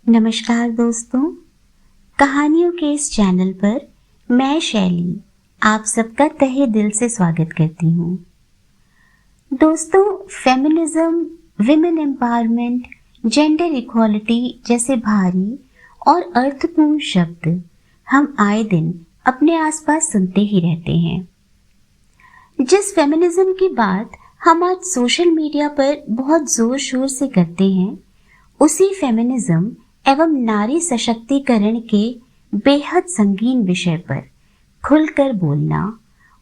नमस्कार दोस्तों, कहानियों के इस चैनल पर मैं शैली आप सबका तहे दिल से स्वागत करती हूँ। दोस्तों, feminism, women empowerment, gender equality जैसे भारी और अर्थपूर्ण शब्द हम आए दिन अपने आसपास सुनते ही रहते हैं। जिस फेमिनिज्म की बात हम आज सोशल मीडिया पर बहुत जोर शोर से करते हैं, उसी फेमिनिज्म एवं नारी सशक्तिकरण के बेहद संगीन विषय पर खुलकर बोलना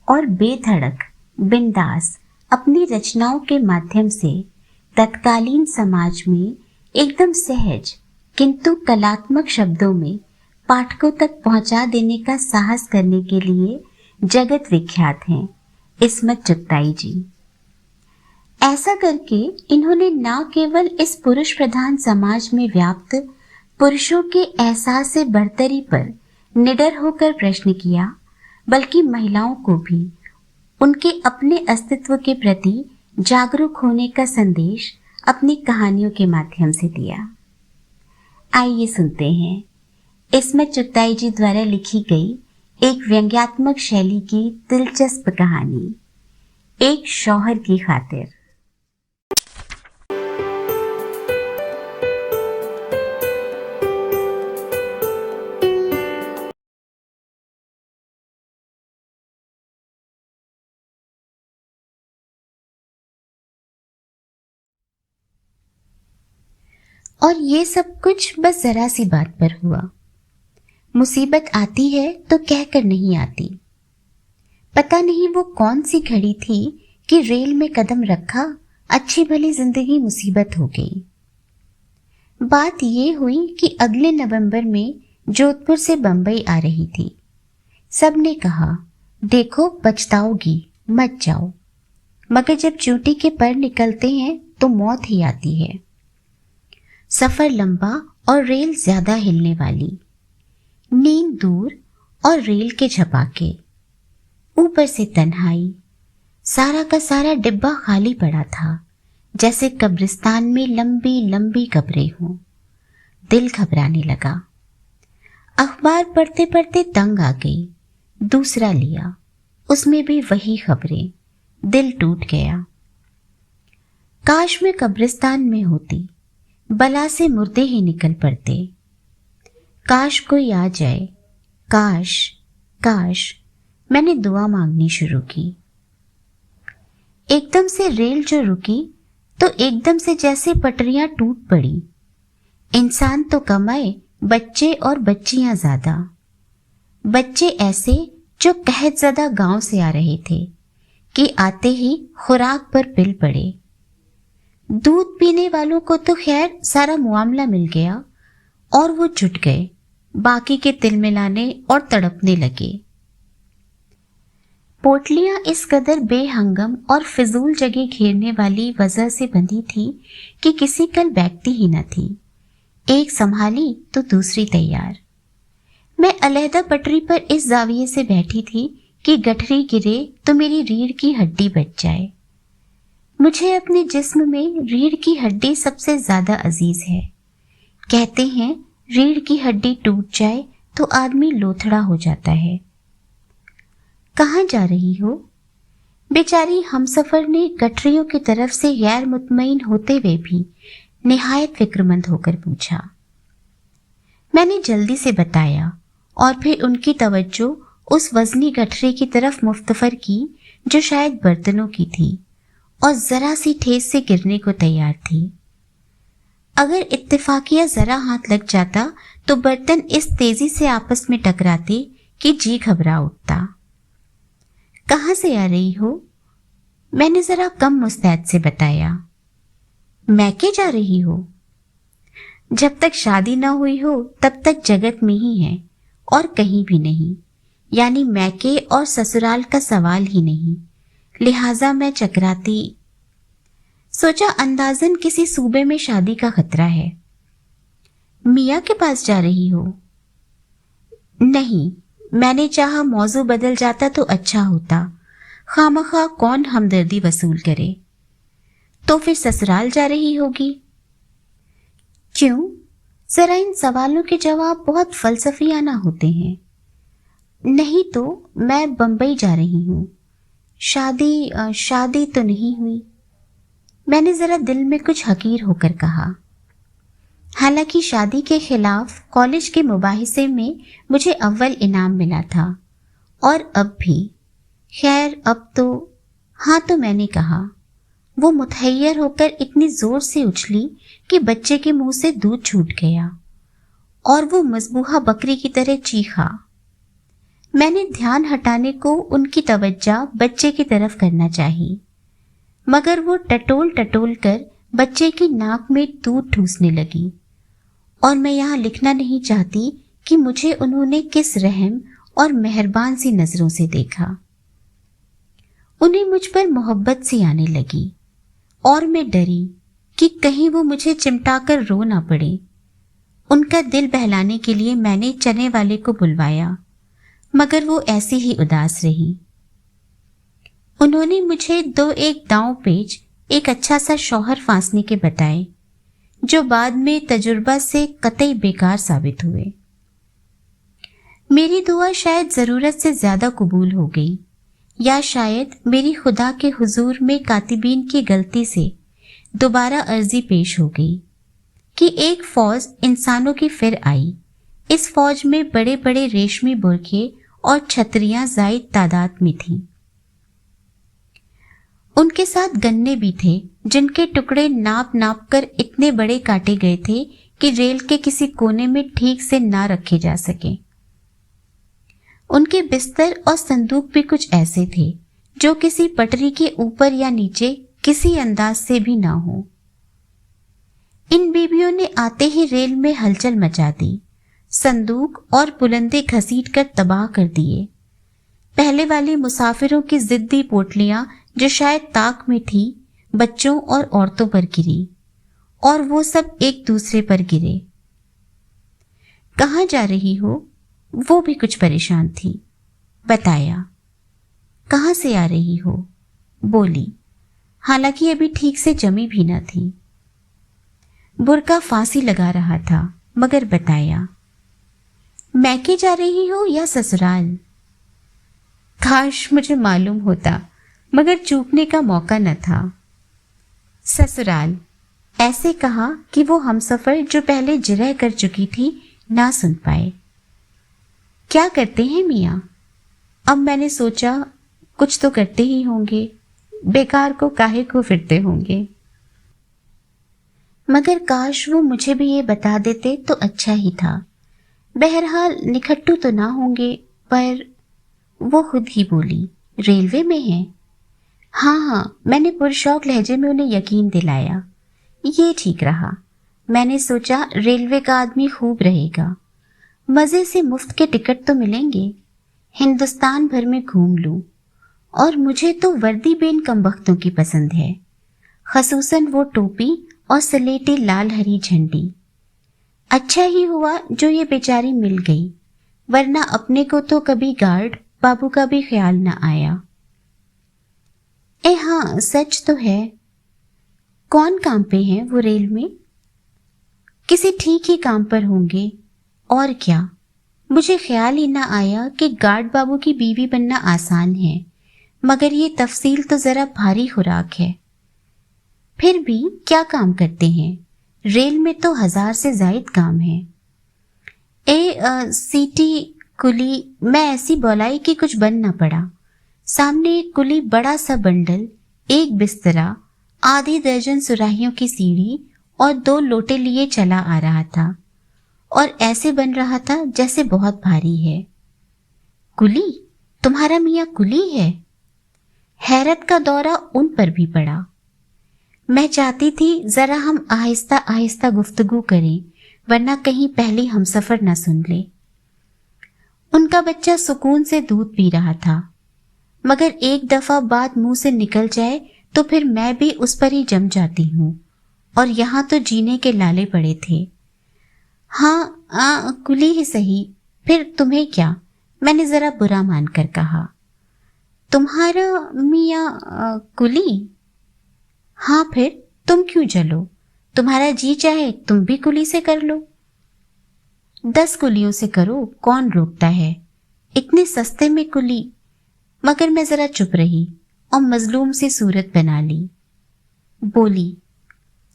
और बेधड़क बिंदास अपनी रचनाओं के माध्यम से तत्कालीन समाज में एकदम सहज किंतु कलात्मक शब्दों में पाठकों तक पहुंचा देने का साहस करने के लिए जगत विख्यात हैं इस्मत चुगताई जी। ऐसा करके इन्होंने न केवल इस पुरुष प्रधान समाज में व्याप्त पुरुषों के एहसास से बढ़तरी पर निडर होकर प्रश्न किया, बल्कि महिलाओं को भी उनके अपने अस्तित्व के प्रति जागरूक होने का संदेश अपनी कहानियों के माध्यम से दिया। आइए सुनते हैं इस्मत चुगताई जी द्वारा लिखी गई एक व्यंग्यात्मक शैली की दिलचस्प कहानी, एक शौहर की खातिर। और ये सब कुछ बस जरा सी बात पर हुआ। मुसीबत आती है तो कहकर नहीं आती। पता नहीं वो कौन सी घड़ी थी कि रेल में कदम रखा, अच्छी भली जिंदगी मुसीबत हो गई। बात ये हुई कि अगले नवंबर में जोधपुर से बंबई आ रही थी। सबने कहा, देखो पछताओगी, मत जाओ। मगर जब चूटी के पर निकलते हैं तो मौत ही आती है। सफर लंबा और रेल ज्यादा हिलने वाली, नींद दूर और रेल के झपाके, ऊपर से तन्हाई। सारा का सारा डिब्बा खाली पड़ा था, जैसे कब्रिस्तान में लंबी लंबी कब्रें हों। दिल घबराने लगा। अखबार पढ़ते पढ़ते तंग आ गई। दूसरा लिया, उसमें भी वही खबरें। दिल टूट गया। काश मैं कब्रिस्तान में होती, बला से मुर्दे ही निकल पड़ते। काश कोई आ जाए, काश काश। मैंने दुआ मांगनी शुरू की। एकदम से रेल जो रुकी तो एकदम से जैसे पटरियां टूट पड़ी। इंसान तो कम आए, बच्चे और बच्चियां ज्यादा। बच्चे ऐसे जो कहत ज़दा गांव से आ रहे थे कि आते ही खुराक पर पिल पड़े। दूध पीने वालों को तो खैर सारा मुआमला मिल गया और वो जुट गए, बाकी के तिल मिलाने और तड़पने लगे। पोटलियां इस कदर बेहंगम और फिजूल जगह घेरने वाली वजह से बंधी थी कि किसी कल बैठती ही न थी। एक संभाली तो दूसरी तैयार। मैं अलहदा पटरी पर इस जाविये से बैठी थी कि गठरी गिरे तो मेरी रीढ़ की हड्डी बच जाए। मुझे अपने जिस्म में रीढ़ की हड्डी सबसे ज्यादा अजीज है। कहते हैं रीढ़ की हड्डी टूट जाए तो आदमी लोथड़ा हो जाता है। कहाँ जा रही हो? बेचारी हमसफर ने गठरियों की तरफ से गैर मुतमईन होते हुए भी निहायत फिक्रमंद होकर पूछा। मैंने जल्दी से बताया और फिर उनकी तवज्जो उस वजनी गठरी की तरफ मुफ्तफर की जो शायद बर्तनों की थी और जरा सी ठेस से गिरने को तैयार थी। अगर इत्तेफाकिया जरा हाथ लग जाता तो बर्तन इस तेजी से आपस में टकराते कि जी घबरा उठता। कहाँ से आ रही हो? मैंने जरा कम मुस्तैद से बताया। मैके जा रही हो? जब तक शादी न हुई हो तब तक जगत में ही है और कहीं भी नहीं, यानी मैके और ससुराल का सवाल ही नहीं। लिहाजा मैं चकराती। सोचा अंदाजन किसी सूबे में शादी का खतरा है। मियाँ के पास जा रही हो? नहीं, मैंने चाहा मौजू बदल जाता तो अच्छा होता। खामखा कौन हमदर्दी वसूल करे। तो फिर ससुराल जा रही होगी? क्यों? जरा इन सवालों के जवाब बहुत फलसफियाना होते हैं। नहीं तो मैं बम्बई जा रही हूँ। शादी तो नहीं हुई, मैंने जरा दिल में कुछ हकीर होकर कहा। हालांकि शादी के खिलाफ कॉलेज के मुबाहिसे में मुझे अव्वल इनाम मिला था, और अब भी। खैर अब तो। हाँ, तो मैंने कहा। वो मुतहैयर होकर इतनी जोर से उछली कि बच्चे के मुंह से दूध छूट गया और वो मजबूहा बकरी की तरह चीखा। मैंने ध्यान हटाने को उनकी तवज्जो बच्चे की तरफ करना चाहिए, मगर वो टटोल टटोल कर बच्चे की नाक में दूध ठूसने लगी। और मैं यहाँ लिखना नहीं चाहती कि मुझे उन्होंने किस रहम और मेहरबान सी नजरों से देखा। उन्हें मुझ पर मोहब्बत सी आने लगी और मैं डरी कि कहीं वो मुझे चिमटाकर रो ना पड़े। उनका दिल बहलाने के लिए मैंने चने वाले को बुलवाया, मगर वो ऐसी ही उदास रही। उन्होंने मुझे 2-1 दांव पेच एक अच्छा सा शौहर फांसने के बताए, जो बाद में तजुर्बा से कतई बेकार साबित हुए। मेरी दुआ शायद जरूरत से ज्यादा कबूल हो गई, या शायद मेरी खुदा के हुजूर में कातिबीन की गलती से दोबारा अर्जी पेश हो गई कि एक फौज इंसानों की फिर आई। इस फौज में बड़े बड़े रेशमी बुरखे और छतरियां जायद तादाद में थीं। उनके साथ गन्ने भी थे, जिनके टुकड़े नाप नाप कर इतने बड़े काटे गए थे कि रेल के किसी कोने में ठीक से ना रखे जा सके। उनके बिस्तर और संदूक भी कुछ ऐसे थे जो किसी पटरी के ऊपर या नीचे किसी अंदाज से भी ना हो। इन बीबियों ने आते ही रेल में हलचल मचा दी, संदूक और बुलंदे घसीट कर तबाह कर दिए। पहले वाली मुसाफिरों की जिद्दी पोटलियां जो शायद ताक में थी, बच्चों और औरतों पर गिरी, और वो सब एक दूसरे पर गिरे। कहाँ जा रही हो? वो भी कुछ परेशान थी। बताया। कहाँ से आ रही हो? बोली, हालांकि अभी ठीक से जमी भी न थी। बुरका फांसी लगा रहा था, मगर बताया। मैके जा रही हो या ससुराल? काश मुझे मालूम होता, मगर चूकने का मौका न था। ससुराल ऐसे कहा कि वो हमसफर जो पहले जिरह कर चुकी थी ना सुन पाए। क्या करते हैं मियाँ? अब मैंने सोचा कुछ तो करते ही होंगे, बेकार को काहे को फिरते होंगे। मगर काश वो मुझे भी ये बता देते तो अच्छा ही था। बहरहाल निखट्टू तो ना होंगे, पर वो खुद ही बोली, रेलवे में है। हाँ, मैंने पुरशौक लहजे में उन्हें यकीन दिलाया। ये ठीक रहा। मैंने सोचा रेलवे का आदमी खूब रहेगा, मजे से मुफ्त के टिकट तो मिलेंगे, हिंदुस्तान भर में घूम लूं। और मुझे तो वर्दी बेन कमबख्तों की पसंद है, खसूसन वो टोपी और सलेटी लाल हरी झंडी। अच्छा ही हुआ जो ये बेचारी मिल गई, वरना अपने को तो कभी गार्ड बाबू का भी ख्याल न आया। हाँ, सच तो है। कौन काम पे हैं वो रेल में? किसी ठीक ही काम पर होंगे, और क्या। मुझे ख्याल ही ना आया कि गार्ड बाबू की बीवी बनना आसान है, मगर ये तफसील तो जरा भारी खुराक है। फिर भी क्या काम करते हैं? रेल में तो 1000 से जायद काम है। सीटी कुली, मैं ऐसी बौलाई कि कुछ बन ना पड़ा। सामने एक कुली बड़ा सा बंडल, एक बिस्तरा, आधी दर्जन सुराहियों की सीढ़ी और 2 लोटे लिए चला आ रहा था, और ऐसे बन रहा था जैसे बहुत भारी है। कुली? तुम्हारा मियाँ कुली है? हैरत का दौरा उन पर भी पड़ा। मैं चाहती थी जरा हम आहिस्ता आहिस्ता गुफ्तगू करें, वरना कहीं पहले हमसफर न सुन ले। उनका बच्चा सुकून से दूध पी रहा था, मगर एक दफा बात मुंह से निकल जाए तो फिर मैं भी उस पर ही जम जाती हूँ, और यहाँ तो जीने के लाले पड़े थे। हाँ, कुली ही सही, फिर तुम्हें क्या? मैंने जरा बुरा मानकर कहा। तुम्हारा मियाँ कुली? हाँ, फिर तुम क्यों जलो? तुम्हारा जी चाहे तुम भी कुली से कर लो। 10 कुलियों से करो, कौन रोकता है, इतने सस्ते में कुली। मगर मैं जरा चुप रही और मजलूम सी सूरत बना ली। बोली,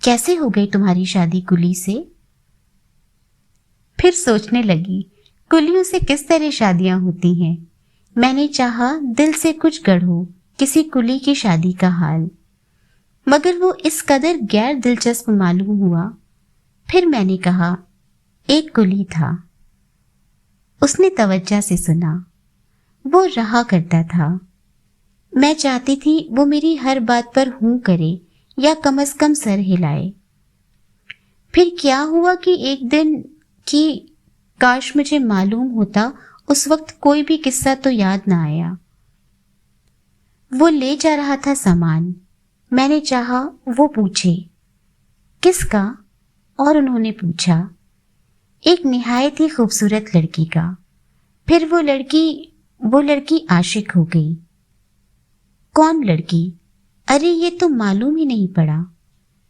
कैसे हो गई तुम्हारी शादी कुली से? फिर सोचने लगी, कुलियों से किस तरह शादियां होती हैं। मैंने चाहा दिल से कुछ गढ़ूं किसी कुली की शादी का हाल, मगर वो इस कदर गैर दिलचस्प मालूम हुआ। फिर मैंने कहा, एक कुली था। उसने तवज्जो से सुना। वो रहा करता था। मैं चाहती थी वो मेरी हर बात पर हूं करे या कम से कम सर हिलाए। फिर क्या हुआ कि एक दिन कि काश मुझे मालूम होता, उस वक्त कोई भी किस्सा तो याद ना आया। वो ले जा रहा था सामान। मैंने चाहा वो पूछे, किसका? और उन्होंने पूछा, एक निहायत ही खूबसूरत लड़की का। फिर वो लड़की आशिक हो गई। कौन लड़की? अरे ये तो मालूम ही नहीं पड़ा।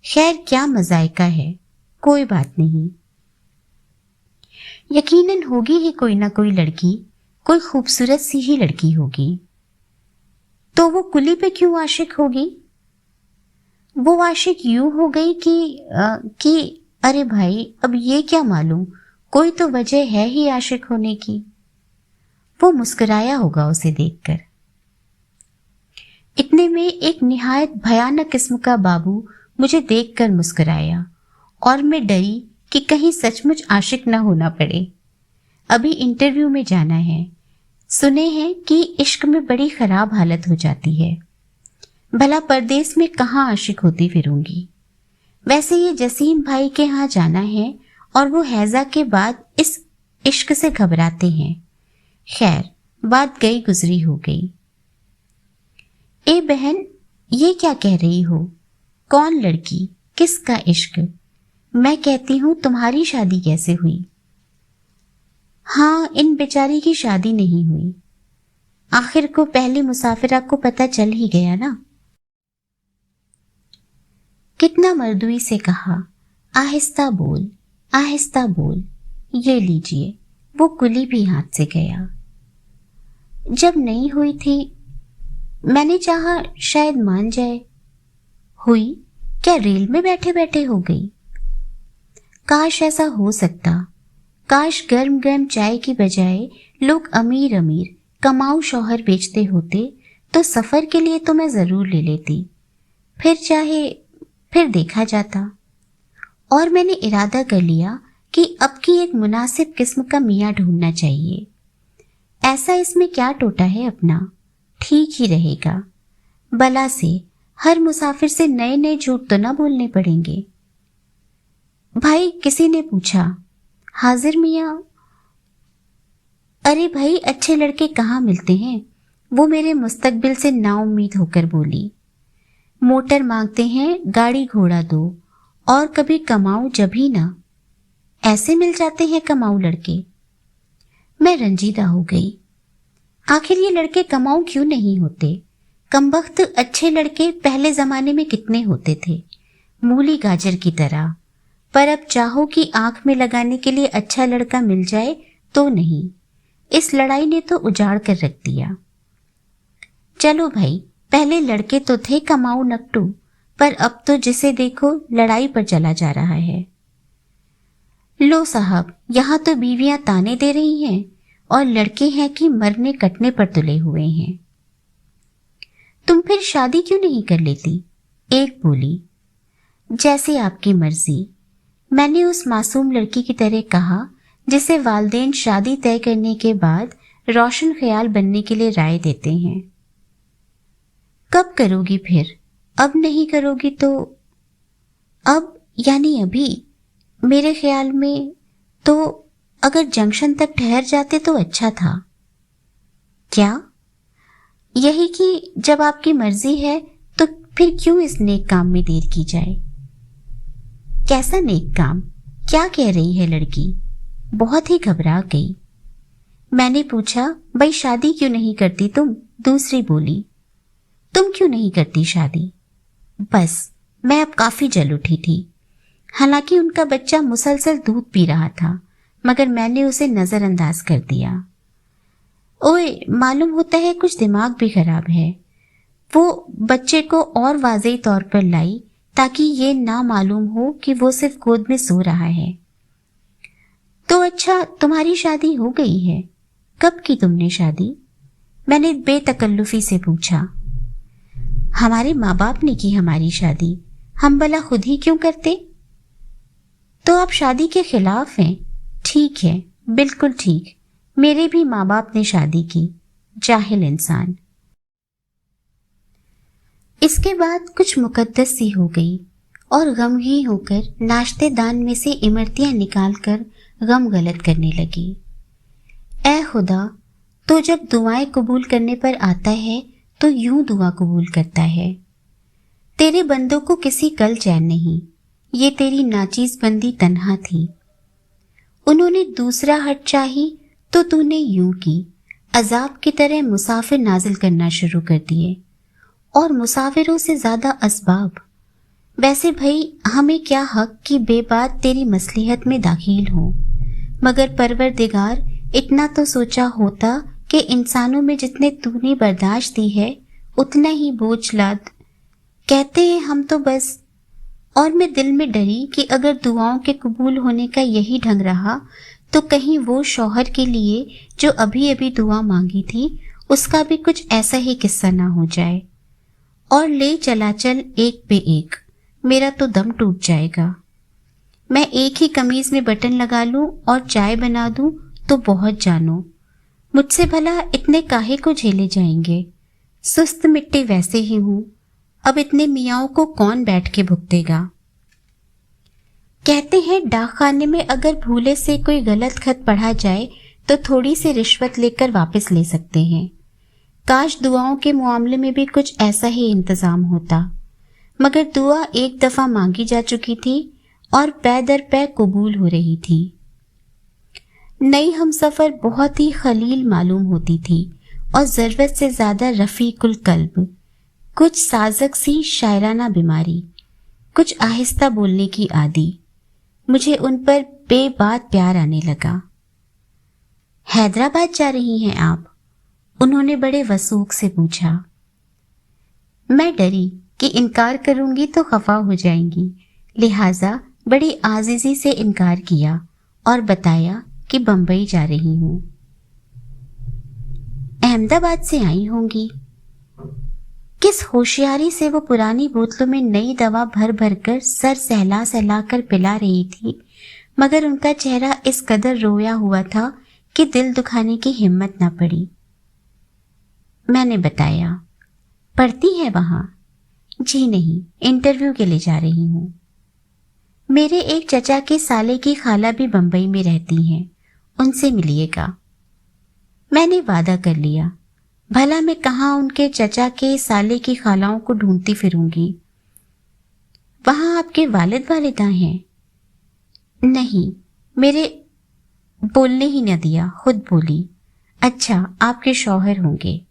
खैर क्या मजायका है, कोई बात नहीं। यकीनन होगी ही कोई ना कोई लड़की, कोई खूबसूरत सी ही लड़की होगी। तो वो कुली पे क्यों आशिक होगी? वो आशिक यूं हो गई कि अरे भाई, अब ये क्या मालूम, कोई तो वजह है ही आशिक होने की। वो मुस्कुराया होगा उसे देखकर। इतने में एक निहायत भयानक किस्म का बाबू मुझे देखकर मुस्कुराया और मैं डरी कि कहीं सचमुच आशिक न होना पड़े। अभी इंटरव्यू में जाना है। सुने हैं कि इश्क में बड़ी खराब हालत हो जाती है। भला परदेश में कहाँ आशिक होती फिरूंगी। वैसे ये जसीम भाई के यहाँ जाना है और वो हैजा के बाद इस इश्क से घबराते हैं। खैर बात गई गुजरी हो गई। ए बहन, ये क्या कह रही हो? कौन लड़की, किसका इश्क? मैं कहती हूँ तुम्हारी शादी कैसे हुई? हाँ, इन बेचारी की शादी नहीं हुई। आखिर को पहली मुसाफिरा को पता चल ही गया ना। कितना मर्दुई से कहा, आहिस्ता बोल, आहिस्ता बोल। ये लीजिए। वो कुली भी हाथ से गया। जब नहीं हुई थी, मैंने चाहा शायद मान जाए। हुई? क्या रेल में बैठे बैठे हो गई? काश ऐसा हो सकता। काश गर्म गर्म चाय की बजाय लोग अमीर अमीर कमाऊ शौहर बेचते होते तो सफर के लिए तो मैं जरूर ले लेती। फिर देखा जाता। और मैंने इरादा कर लिया कि अब की एक मुनासिब किस्म का मियाँ ढूंढना चाहिए। ऐसा इसमें क्या टोटा है अपना, ठीक ही रहेगा। बला से हर मुसाफिर से नए नए झूठ तो ना बोलने पड़ेंगे। भाई, किसी ने पूछा, हाजिर मियाँ? अरे भाई, अच्छे लड़के कहाँ मिलते हैं? वो मेरे मुस्तकबिल से नाउम्मीद होकर बोली। मोटर मांगते हैं, गाड़ी घोड़ा दो, और कभी कमाऊं जब ही ना। ऐसे मिल जाते हैं कमाऊ लड़के। मैं रंजीदा हो गई। आखिर ये लड़के कमाऊ क्यों नहीं होते? कमबख्त अच्छे लड़के पहले जमाने में कितने होते थे, मूली गाजर की तरह। पर अब चाहो कि आंख में लगाने के लिए अच्छा लड़का मिल जाए तो नहीं। इस लड़ाई ने तो उजाड़ कर रख दिया। चलो भाई, पहले लड़के तो थे कमाऊ नकटू, पर अब तो जिसे देखो लड़ाई पर चला जा रहा है। लो साहब, यहाँ तो बीवियां ताने दे रही हैं और लड़के हैं कि मरने कटने पर तुले हुए हैं। तुम फिर शादी क्यों नहीं कर लेती? एक बोली। जैसे आपकी मर्जी। मैंने उस मासूम लड़की की तरह कहा जिसे वालदेन शादी तय करने के बाद रोशन ख्याल बनने के लिए राय देते हैं। कब करोगी फिर? अब नहीं करोगी तो? अब यानी अभी? मेरे ख्याल में तो अगर जंक्शन तक ठहर जाते तो अच्छा था। क्या? यही कि जब आपकी मर्जी है तो फिर क्यों इस नेक काम में देर की जाए। कैसा नेक काम? क्या कह रही है लड़की? बहुत ही घबरा गई। मैंने पूछा, भाई शादी क्यों नहीं करती तुम? दूसरी बोली, तुम क्यों नहीं करती शादी? बस, मैं अब काफी जल उठी थी। हालांकि उनका बच्चा मुसलसल दूध पी रहा था, मगर मैंने उसे नज़रअंदाज कर दिया। ओए, मालूम होता है कुछ दिमाग भी खराब है। वो बच्चे को और वाज़ेही तौर पर लाई ताकि ये ना मालूम हो कि वो सिर्फ गोद में सो रहा है। तो अच्छा, तुम्हारी शादी हो गई है? कब की तुमने शादी? मैंने बेतकल्लुफी से पूछा। हमारे माँ बाप ने की हमारी शादी, हम भला खुद ही क्यों करते? तो आप शादी के खिलाफ हैं? ठीक है, बिल्कुल ठीक। मेरे भी माँ बाप ने शादी की, जाहिल इंसान। इसके बाद कुछ मुकद्दस सी हो गई और गमगीन होकर नाश्ते दान में से इमरतियां निकालकर गम गलत करने लगी। ऐ खुदा, तो जब दुआएं कबूल करने पर आता है तो यूं दुआ कबूल करता है। तेरे बंदों को किसी कल चैन नहीं, ये तेरी नाचीज बंदी तन्हा थी। उन्होंने दूसरा हट चाही तो तूने यूं की, अजाब की तरह मुसाफिर नाजिल करना शुरू कर दिए, और मुसाफिरों से ज्यादा असबाब। वैसे भाई, हमें क्या हक कि बेबात तेरी मसलिहत में दाखिल हो, मगर परवरदिगार, इतना तो सोचा होता कि इंसानों में जितने तूने बर्दाश्त दी है उतना ही बोझ लाद। कहते हैं हम तो बस। और मैं दिल में डरी कि अगर दुआओं के कबूल होने का यही ढंग रहा तो कहीं वो शौहर के लिए जो अभी अभी दुआ मांगी थी उसका भी कुछ ऐसा ही किस्सा ना हो जाए। और ले चला चल एक पे एक, मेरा तो दम टूट जाएगा। मैं एक ही कमीज में बटन लगा लूं और चाय बना दूं तो बहुत जानो, मुझसे भला इतने काहे को झेले जाएंगे। सुस्त मिट्टी वैसे ही हूं, अब इतने मियाओं को कौन बैठ के भुगतेगा। कहते हैं डाक खाने में अगर भूले से कोई गलत खत पढ़ा जाए तो थोड़ी सी रिश्वत लेकर वापस ले सकते हैं। काश दुआओं के मामले में भी कुछ ऐसा ही इंतजाम होता, मगर दुआ एक दफा मांगी जा चुकी थी और पै दर पै कबूल हो रही थी। नई हमसफर बहुत ही खलील मालूम होती थी और जरूरत से ज्यादा रफीकुल कल्ब, कुछ साजक सी शायराना बीमारी, कुछ आहिस्ता बोलने की आदी। मुझे उन पर बेबात प्यार आने लगा। हैदराबाद जा रही हैं आप? उन्होंने बड़े वसूख से पूछा। मैं डरी कि इनकार करूंगी तो खफा हो जाएंगी, लिहाजा बड़ी आजीजी से इनकार किया और बताया कि बंबई जा रही हूं। अहमदाबाद से आई होंगी। किस होशियारी से वो पुरानी बोतलों में नई दवा भर भर कर सर सहला सहला कर पिला रही थी, मगर उनका चेहरा इस कदर रोया हुआ था कि दिल दुखाने की हिम्मत न पड़ी। मैंने बताया, पढ़ती है वहां? जी नहीं, इंटरव्यू के लिए जा रही हूं। मेरे एक चचा के साले की खाला भी बंबई में रहती हैं, उनसे मिलिएगा। मैंने वादा कर लिया, भला मैं कहाँ उनके चचा के साले की खालाओं को ढूंढती फिरूंगी। वहां आपके वालिद वालिदा हैं? नहीं, मेरे बोलने ही न दिया, खुद बोली। अच्छा, आपके शौहर होंगे।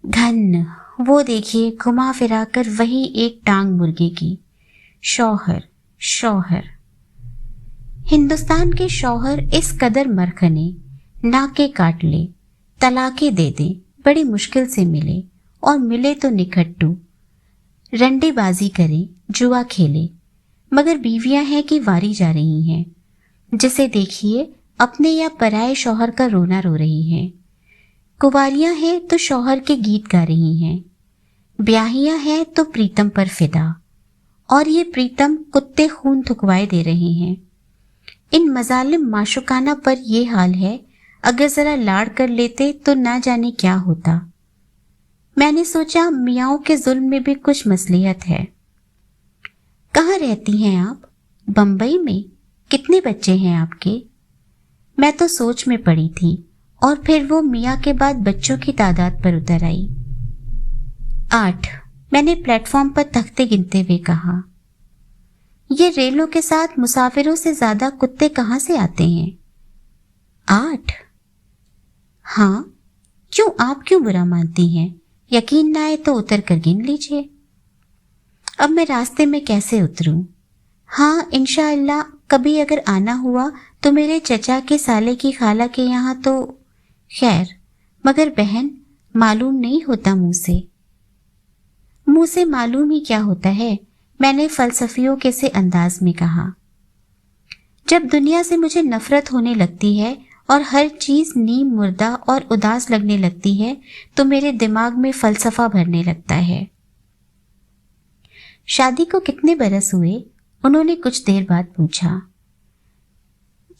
घन, वो देखिए घुमा फिरा कर वही एक टांग मुर्गे की। शौहर शौहर, हिंदुस्तान के शौहर इस कदर मरखने, नाके काट ले, तलाके दे दे, बड़ी मुश्किल से मिले, और मिले तो निखट्टू, रंडेबाजी करें, जुआ खेले, मगर बीवियां हैं कि वारी जा रही हैं। जिसे देखिए अपने या पराये शौहर का रोना रो रही हैं। कुंवारियां हैं तो शौहर के गीत गा रही हैं, ब्याहियां हैं तो प्रीतम पर फिदा, और ये प्रीतम कुत्ते खून थुकवाए दे रहे हैं। इन मजालिम माशुकाना पर ये हाल है, अगर जरा लाड़ कर लेते तो ना जाने क्या होता। मैंने सोचा मियाओं के जुल्म में भी कुछ मसलियत है। कहाँ रहती हैं आप? बंबई में। कितने बच्चे हैं आपके? मैं तो सोच में पड़ी थी और फिर वो मियाँ के बाद बच्चों की तादाद पर उतर आई। 8, मैंने प्लेटफॉर्म पर तख्ते गिनते हुए कहा। ये रेलों के साथ मुसाफिरों से ज्यादा कुत्ते कहाँ से आते हैं? 8? हाँ, क्यों, आप क्यों बुरा मानती हैं? यकीन ना आए तो उतर कर गिन लीजिए। अब मैं रास्ते में कैसे उतरूं? हाँ, इंशाअल्लाह कभी अगर आना हुआ तो मेरे चचा के साले की खाला के यहाँ तो खैर, मगर बहन मालूम नहीं होता मुंह से मालूम ही क्या होता है, मैंने फलसफियों के से अंदाज में कहा। जब दुनिया से मुझे नफरत होने लगती है और हर चीज नीम मुर्दा और उदास लगने लगती है तो मेरे दिमाग में फलसफा भरने लगता है। शादी को कितने बरस हुए? उन्होंने कुछ देर बाद पूछा।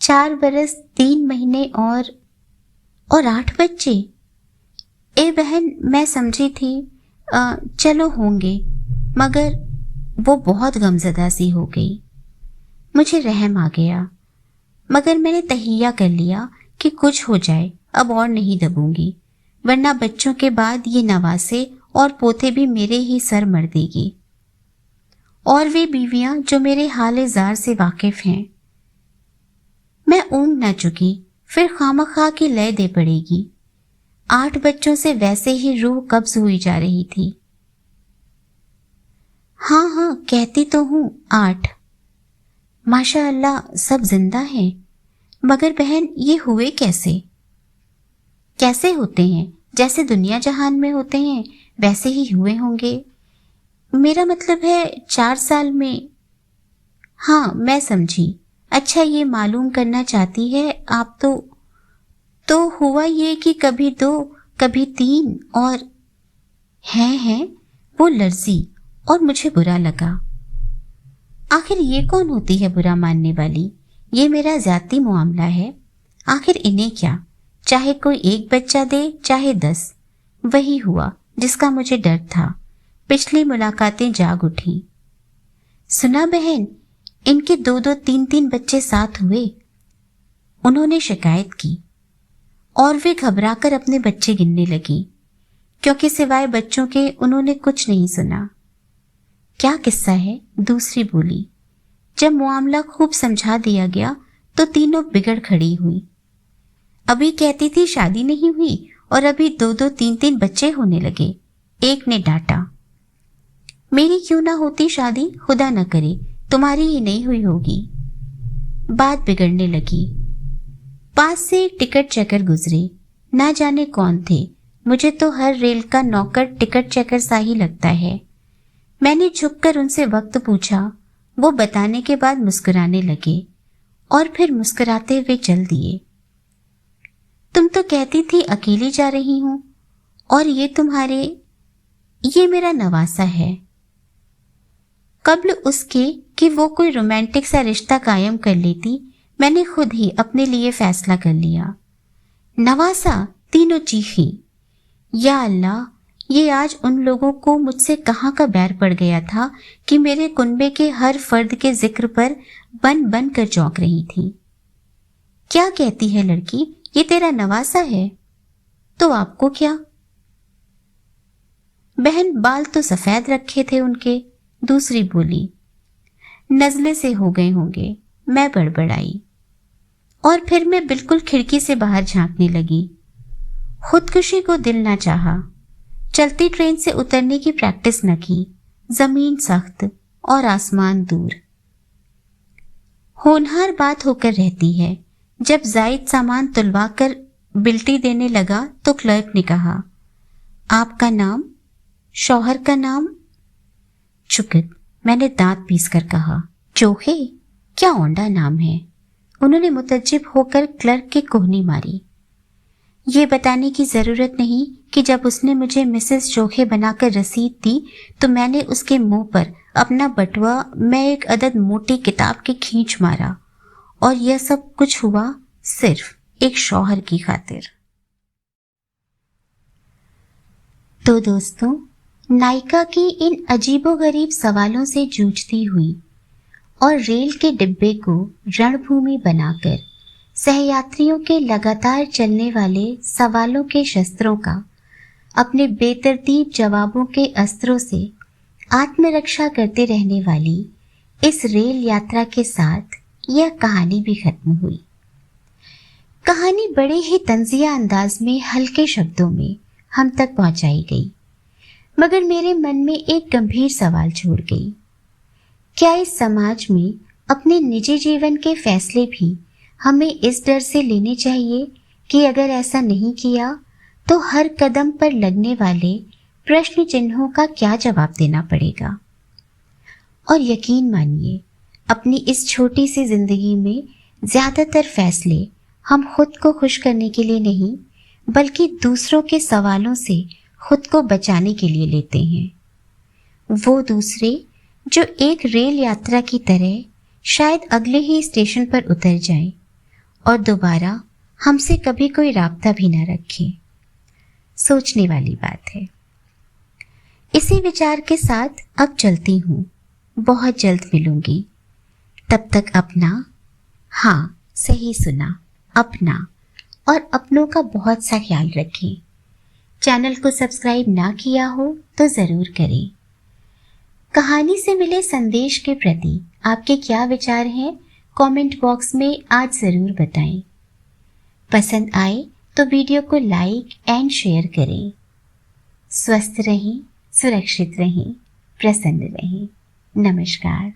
4 बरस 3 महीने और 8 बच्चे। ए बहन, मैं समझी थी चलो होंगे, मगर वो बहुत गमज़दा सी हो गई। मुझे रहम आ गया, मगर मैंने तहिया कर लिया कि कुछ हो जाए अब और नहीं दबूंगी, वरना बच्चों के बाद ये नवासे और पोते भी मेरे ही सर मर देगी। और वे बीवियां जो मेरे हाल जार से वाकिफ हैं। मैं ऊँग न चुकी, फिर खामखा की लय दे पड़ेगी। 8 बच्चों से वैसे ही रूह कब्ज हुई जा रही थी। हाँ, कहती तो हूँ 8। माशा अल्लाह सब जिंदा हैं, मगर बहन ये हुए कैसे? कैसे होते हैं? जैसे दुनिया जहान में होते हैं वैसे ही हुए होंगे। मेरा मतलब है 4 साल में। हाँ, मैं समझी। अच्छा, ये मालूम करना चाहती है आप तो हुआ ये कि कभी 2 कभी 3 और हैं वो लर्जी और मुझे बुरा लगा। आखिर ये कौन होती है बुरा मानने वाली? ये मेरा ज़ाती मामला है। आखिर इन्हें क्या, चाहे कोई 1 बच्चा दे चाहे 10। वही हुआ जिसका मुझे डर था। पिछली मुलाकातें जाग उठी। सुना बहन, इनके 2-2 3-3 बच्चे साथ हुए। उन्होंने शिकायत की और वे घबराकर अपने बच्चे गिनने लगी, क्योंकि सिवाय बच्चों के उन्होंने कुछ नहीं सुना। क्या किस्सा है? दूसरी बोली। जब मामला खूब समझा दिया गया तो तीनों बिगड़ खड़ी हुई। अभी कहती थी शादी नहीं हुई और अभी 2-2 3-3 बच्चे होने लगे। एक ने डांटा, मेरी क्यों ना होती शादी, खुदा न करे तुम्हारी ही नहीं हुई होगी। बात बिगड़ने लगी। पास से एक टिकट चेकर गुजरे, ना जाने कौन थे। मुझे तो हर रेल का नौकर टिकट चेकर सा ही लगता है। मैंने झुककर उनसे वक्त पूछा। वो बताने के बाद मुस्कुराने लगे और फिर मुस्कुराते हुए चल दिए। तुम तो कहती थी अकेली जा रही हूं, और ये मेरा नवासा है। कब्ल उसके कि वो कोई रोमांटिक सा रिश्ता कायम कर लेती, मैंने खुद ही अपने लिए फैसला कर लिया। नवासा? तीनों चीखी। या अल्लाह, ये आज उन लोगों को मुझसे कहाँ का बैर पड़ गया था कि मेरे कुनबे के हर फर्द के जिक्र पर बन बन कर चौंक रही थी। क्या कहती है लड़की, ये तेरा नवासा है? तो आपको क्या? बहन, बाल तो सफेद रखे थे उनके। दूसरी बोली। नजले से हो गए होंगे, मैं बड़बड़ाई। और फिर मैं बिल्कुल खिड़की से बाहर झांकने लगी। खुदकुशी को दिल ना चाहा। चलती ट्रेन से उतरने की प्रैक्टिस न की। जमीन सख्त और आसमान दूर। होनहार बात होकर रहती है। जब जायद सामान तुलवा कर बिल्टी देने लगा तो क्लर्क ने कहा, आपका नाम? शौहर का नाम? चुकत, मैंने दांत पीस कर कहा। चोखे? क्या औंधा नाम है। उन्होंने मुतज्जिब होकर क्लर्क की कोहनी मारी। ये बताने की जरूरत नहीं कि जब उसने मुझे मिसेस चोखे बनाकर रसीद दी तो मैंने उसके मुंह पर अपना बटुआ मैं एक अदद मोटी किताब के खींच मारा, और यह सब कुछ हुआ सिर्फ एक शौहर की खातिर। तो दोस्तों, नायिका की इन अजीबोगरीब सवालों से जूझती हुई और रेल के डिब्बे को रणभूमि बनाकर सहयात्रियों के लगातार चलने वाले सवालों के शस्त्रों का अपने बेतरतीब जवाबों के अस्त्रों से आत्मरक्षा करते रहने वाली इस रेल यात्रा के साथ यह कहानी भी खत्म हुई। कहानी बड़े ही तंजिया अंदाज में हल्के शब्दों में हम तक पहुंचाई गई, मगर मेरे मन में एक गंभीर सवाल छोड़ गई। क्या इस समाज में अपने निजी जीवन के फैसले भी हमें इस डर से लेने चाहिए कि अगर ऐसा नहीं किया तो हर कदम पर लगने वाले प्रश्न चिन्हों का क्या जवाब देना पड़ेगा। और यकीन मानिए, अपनी इस छोटी सी जिंदगी में ज्यादातर फैसले हम खुद को खुश करने के लिए नहीं, बल्कि दूसरों के सवालों से खुद को बचाने के लिए लेते हैं। वो दूसरे जो एक रेल यात्रा की तरह शायद अगले ही स्टेशन पर उतर जाएं और दोबारा हमसे कभी कोई राब्ता भी ना रखें। सोचने वाली बात है। इसी विचार के साथ अब चलती हूँ। बहुत जल्द मिलूंगी। तब तक अपना, हाँ सही सुना, अपना और अपनों का बहुत सा ख्याल रखें। चैनल को सब्सक्राइब ना किया हो तो ज़रूर करें। कहानी से मिले संदेश के प्रति आपके क्या विचार हैं, कमेंट बॉक्स में आज ज़रूर बताएं। पसंद आए तो वीडियो को लाइक एंड शेयर करें। स्वस्थ रहें, सुरक्षित रहें, प्रसन्न रहें। नमस्कार।